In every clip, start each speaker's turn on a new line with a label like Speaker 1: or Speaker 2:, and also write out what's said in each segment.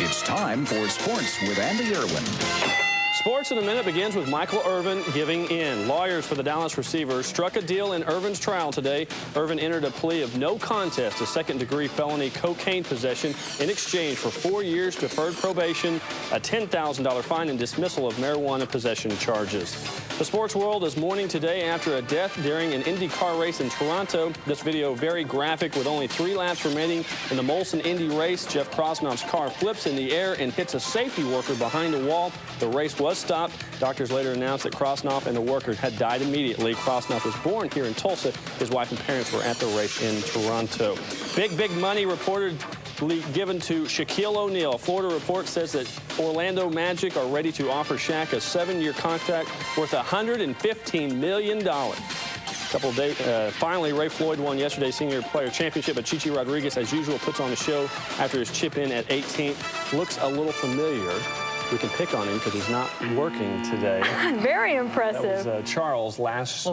Speaker 1: It's time for Sports with Andy Irwin.
Speaker 2: Sports in a Minute begins with Michael Irvin giving in. Lawyers for the Dallas receiver struck a deal in Irvin's trial today. Irvin entered a plea of no contest to second-degree felony cocaine possession in exchange for 4 years deferred probation, a $10,000 fine, and dismissal of marijuana possession charges. The sports world is mourning today after a death during an Indy car race in Toronto. This video very graphic with only 3 laps remaining in the Molson Indy race. Jeff Krosnoff's car flips in the air and hits a safety worker behind a wall. The race was stopped. Doctors later announced that Krosnoff and the worker had died immediately. Krosnoff was born here in Tulsa. His wife and parents were at the race in Toronto. Big money reportedly given to Shaquille O'Neal. Florida report says that Orlando Magic are ready to offer Shaq a 7-year contract worth $115 million. Finally, Ray Floyd won yesterday's Senior Player Championship, but Chichi Rodriguez, as usual, puts on a show after his chip in at 18th. Looks a little familiar. We can pick on him because he's not working today.
Speaker 3: Very impressive.
Speaker 2: That was Charles last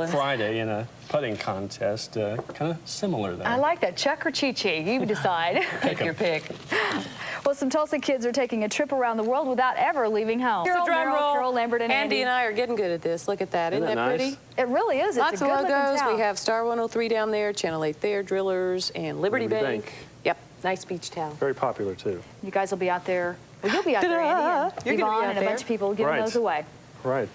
Speaker 2: Friday in a putting contest. Kind of similar there.
Speaker 3: I like that. Chuck or Chi-Chi? You decide.
Speaker 4: Pick your pick.
Speaker 3: Well, some Tulsa kids are taking a trip around the world without ever leaving home.
Speaker 4: Carol,
Speaker 3: Lambert, and
Speaker 4: Andy and I are getting good at this. Look at that. Isn't that
Speaker 2: nice?
Speaker 4: pretty?
Speaker 3: It really is.
Speaker 4: Lots
Speaker 3: it's a
Speaker 4: of
Speaker 3: good
Speaker 4: logos.
Speaker 3: town.
Speaker 4: We have Star 103 down there, Channel 8 there, Drillers, and Liberty Bank. Yep, nice beach town.
Speaker 2: Very popular, too.
Speaker 3: You guys will be out there. Well, you'll be out there, Andy, and
Speaker 4: You're
Speaker 3: Yvonne
Speaker 4: gonna be out
Speaker 3: and a
Speaker 4: there.
Speaker 3: bunch of people giving those away.
Speaker 2: Right.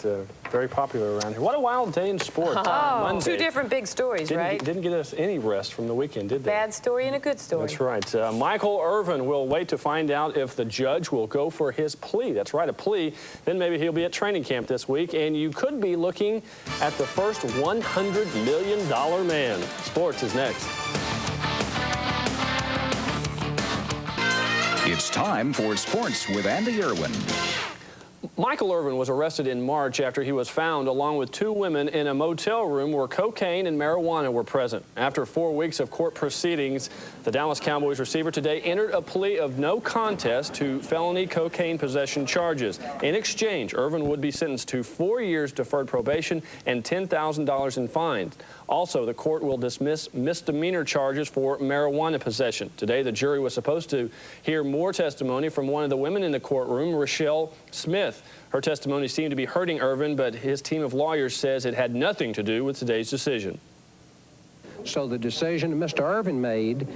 Speaker 2: Very popular around here. What a wild day in sport. Monday.
Speaker 4: 2 different big stories, right?
Speaker 2: Didn't get us any rest from the weekend, did they?
Speaker 4: Bad story and a good story.
Speaker 2: That's right. Michael Irvin will wait to find out if the judge will go for his plea. That's right, a plea. Then maybe he'll be at training camp this week, and you could be looking at the first $100 million man. Sports is next.
Speaker 1: It's time for Sports with Andy Irwin.
Speaker 2: Michael Irvin was arrested in March after he was found along with 2 women in a motel room where cocaine and marijuana were present. After 4 weeks of court proceedings, the Dallas Cowboys receiver today entered a plea of no contest to felony cocaine possession charges. In exchange, Irvin would be sentenced to 4 years deferred probation and $10,000 in fines. Also, the court will dismiss misdemeanor charges for marijuana possession. Today, the jury was supposed to hear more testimony from one of the women in the courtroom, Rochelle Smith. Her testimony seemed to be hurting Irvin, but his team of lawyers says it had nothing to do with today's decision.
Speaker 5: So the decision that Mr. Irvin made,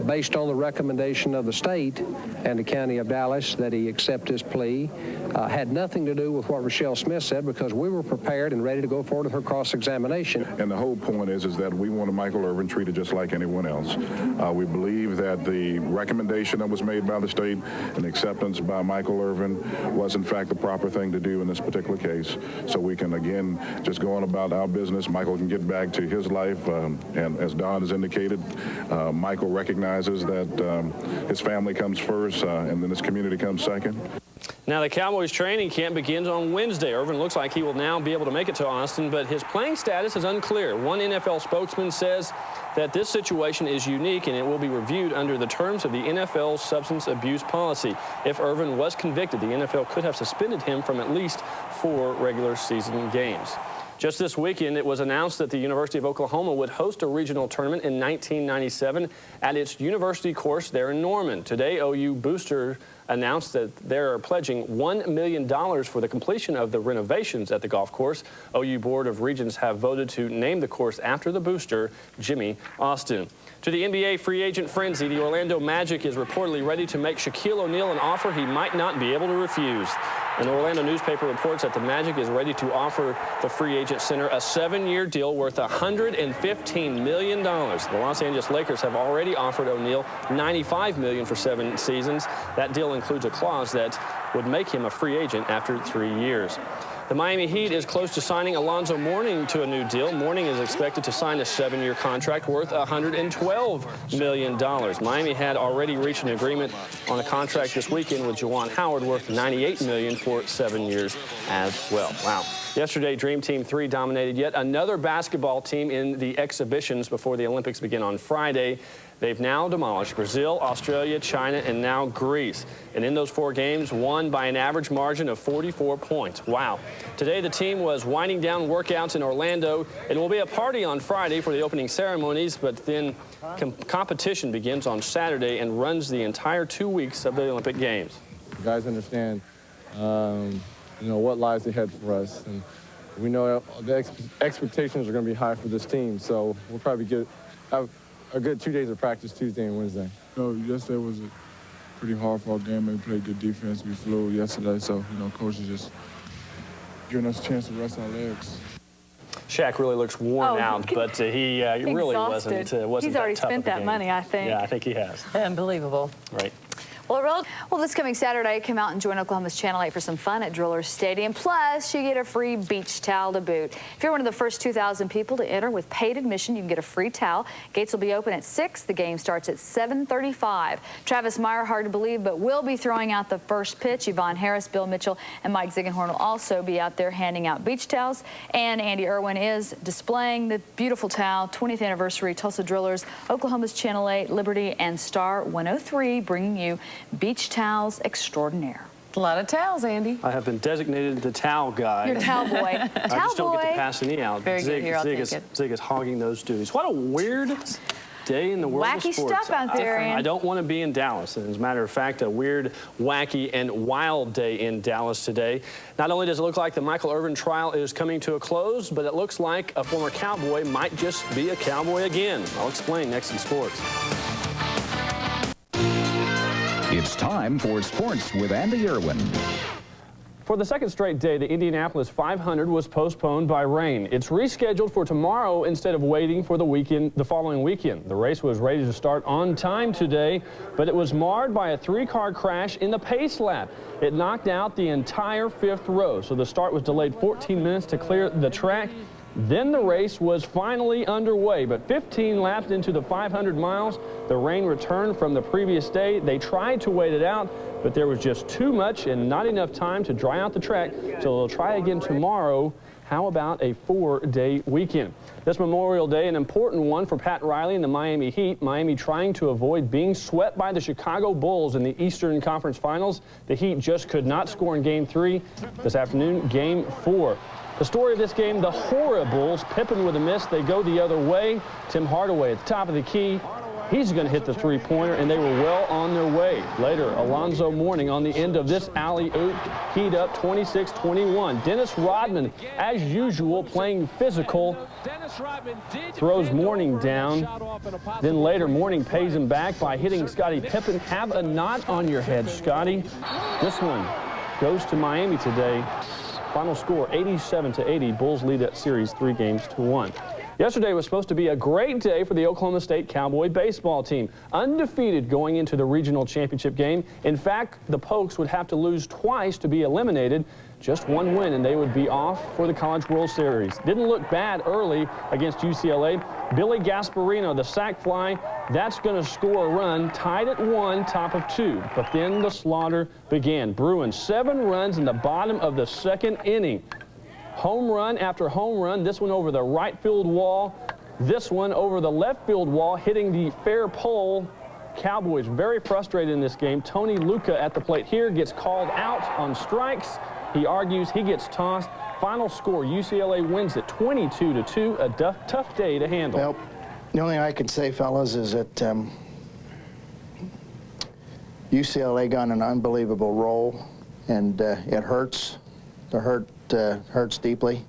Speaker 5: based on the recommendation of the state and the county of Dallas that he accept his plea, had nothing to do with what Rochelle Smith said, because we were prepared and ready to go forward with her cross-examination.
Speaker 6: And the whole point is that we want Michael Irvin treated just like anyone else. We believe that the recommendation that was made by the state and acceptance by Michael Irvin was in fact the proper thing to do in this particular case. So we can again just go on about our business. Michael can get back to his life. And as Don has indicated, Michael recognizes that his family comes first and then his community comes second.
Speaker 2: Now, the Cowboys training camp begins on Wednesday. Irvin looks like he will now be able to make it to Austin, but his playing status is unclear. One NFL spokesman says that this situation is unique and it will be reviewed under the terms of the NFL's substance abuse policy. If Irvin was convicted, the NFL could have suspended him from at least 4 regular season games. Just this weekend, it was announced that the University of Oklahoma would host a regional tournament in 1997 at its university course there in Norman. Today, OU Booster announced that they're pledging $1 million for the completion of the renovations at the golf course. OU Board of Regents have voted to name the course after the booster, Jimmy Austin. To the NBA free agent frenzy, the Orlando Magic is reportedly ready to make Shaquille O'Neal an offer he might not be able to refuse. An Orlando newspaper reports that the Magic is ready to offer the free agent center a 7-year deal worth $115 million. The Los Angeles Lakers have already offered O'Neal $95 million for 7 seasons. That deal includes a clause that would make him a free agent after 3 years. The Miami Heat is close to signing Alonzo Mourning to a new deal. Mourning is expected to sign a 7-year contract worth $112 million. Miami had already reached an agreement on a contract this weekend with Juwan Howard worth $98 million for 7 years as well. Wow. Yesterday, Dream Team 3 dominated yet another basketball team in the exhibitions before the Olympics begin on Friday. They've now demolished Brazil, Australia, China, and now Greece. And in those 4 games, won by an average margin of 44 points. Wow. Today, the team was winding down workouts in Orlando. It will be a party on Friday for the opening ceremonies, but then competition begins on Saturday and runs the entire 2 weeks of the Olympic Games.
Speaker 7: You guys understand, what lies ahead for us. And we know the expectations are going to be high for this team, so we'll probably have a good 2 days of practice Tuesday and Wednesday.
Speaker 8: Yesterday was a pretty hard-fought game. We played good defense. We flew yesterday, so, coach is just giving us a chance to rest our legs.
Speaker 2: Shaq really looks worn out, but he really wasn't
Speaker 3: He's already spent that money, I think.
Speaker 2: Yeah, I think he has.
Speaker 4: Unbelievable.
Speaker 2: Right.
Speaker 3: Well, this coming Saturday, come out and join Oklahoma's Channel 8 for some fun at Drillers Stadium. Plus, you get a free beach towel to boot. If you're one of the first 2,000 people to enter with paid admission, you can get a free towel. Gates will be open at 6. The game starts at 7:35. Travis Meyer, hard to believe, but will be throwing out the first pitch. Yvonne Harris, Bill Mitchell, and Mike Ziegenhorn will also be out there handing out beach towels. And Andy Irwin is displaying the beautiful towel. 20th anniversary Tulsa Drillers, Oklahoma's Channel 8, Liberty, and Star 103, bringing you beach towels extraordinaire.
Speaker 4: A lot of towels, Andy.
Speaker 2: I have been designated the towel guy.
Speaker 3: You're a towel boy.
Speaker 2: I just don't get to pass any out.
Speaker 4: Very good. Here, I'll take it.
Speaker 2: Zig is hogging those duties. What a weird day in the world of
Speaker 3: Wacky
Speaker 2: sports.
Speaker 3: stuff out there,
Speaker 2: I don't want to be in Dallas. And as a matter of fact, a weird, wacky, and wild day in Dallas today. Not only does it look like the Michael Irvin trial is coming to a close, but it looks like a former Cowboy might just be a Cowboy again. I'll explain next in sports.
Speaker 1: It's time for Sports with Andy Irwin.
Speaker 2: For the second straight day, the Indianapolis 500 was postponed by rain. It's rescheduled for tomorrow instead of waiting for the following weekend. The race was ready to start on time today, but it was marred by a 3-car crash in the pace lap. It knocked out the entire 5th row, so the start was delayed 14 minutes to clear the track. Then the race was finally underway, but 15 laps into the 500 miles, the rain returned from the previous day. They tried to wait it out, but there was just too much and not enough time to dry out the track, so they'll try again tomorrow. How about a 4-day weekend? This Memorial Day, an important one for Pat Riley and the Miami Heat. Miami trying to avoid being swept by the Chicago Bulls in the Eastern Conference Finals. The Heat just could not score in Game 3. This afternoon, Game 4. The story of this game, the Horribles. Pippen with a miss. They go the other way. Tim Hardaway at the top of the key. He's going to hit the 3-pointer, and they were well on their way. Later, Alonzo Mourning on the end of this alley-oop. Heat up 26-21. Dennis Rodman, as usual, playing physical. Throws Mourning down. Then later, Mourning pays him back by hitting Scottie Pippen. Have a knot on your head, Scottie. This one goes to Miami today. Final score, 87-80. Bulls lead that series 3-1. Yesterday was supposed to be a great day for the Oklahoma State Cowboy baseball team. Undefeated going into the regional championship game. In fact, the Pokes would have to lose twice to be eliminated. Just one win, and they would be off for the College World Series. Didn't look bad early against UCLA. Billy Gasparino, the sac fly, that's going to score a run, tied at 1, top of 2. But then the slaughter began. Bruins 7 runs in the bottom of the 2nd inning. Home run after home run. This one over the right field wall. This one over the left field wall, hitting the fair pole. Cowboys very frustrated in this game. Tony Luca at the plate here gets called out on strikes. He argues, he gets tossed. Final score, UCLA wins it 22-2. A tough day to handle.
Speaker 9: Well, the only thing I can say, fellas, is that UCLA got an unbelievable roll, and it hurts. The hurt hurts deeply,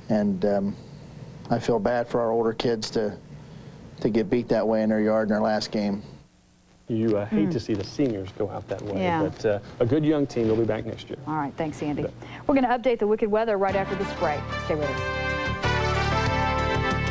Speaker 9: and I feel bad for our older kids to get beat that way in their yard in their last game.
Speaker 2: You hate to see the seniors go out that way,
Speaker 3: Yeah.
Speaker 2: but a good young team will be back next year.
Speaker 3: All right, thanks, Andy. We're going to update the wicked weather right after this break. Stay with us.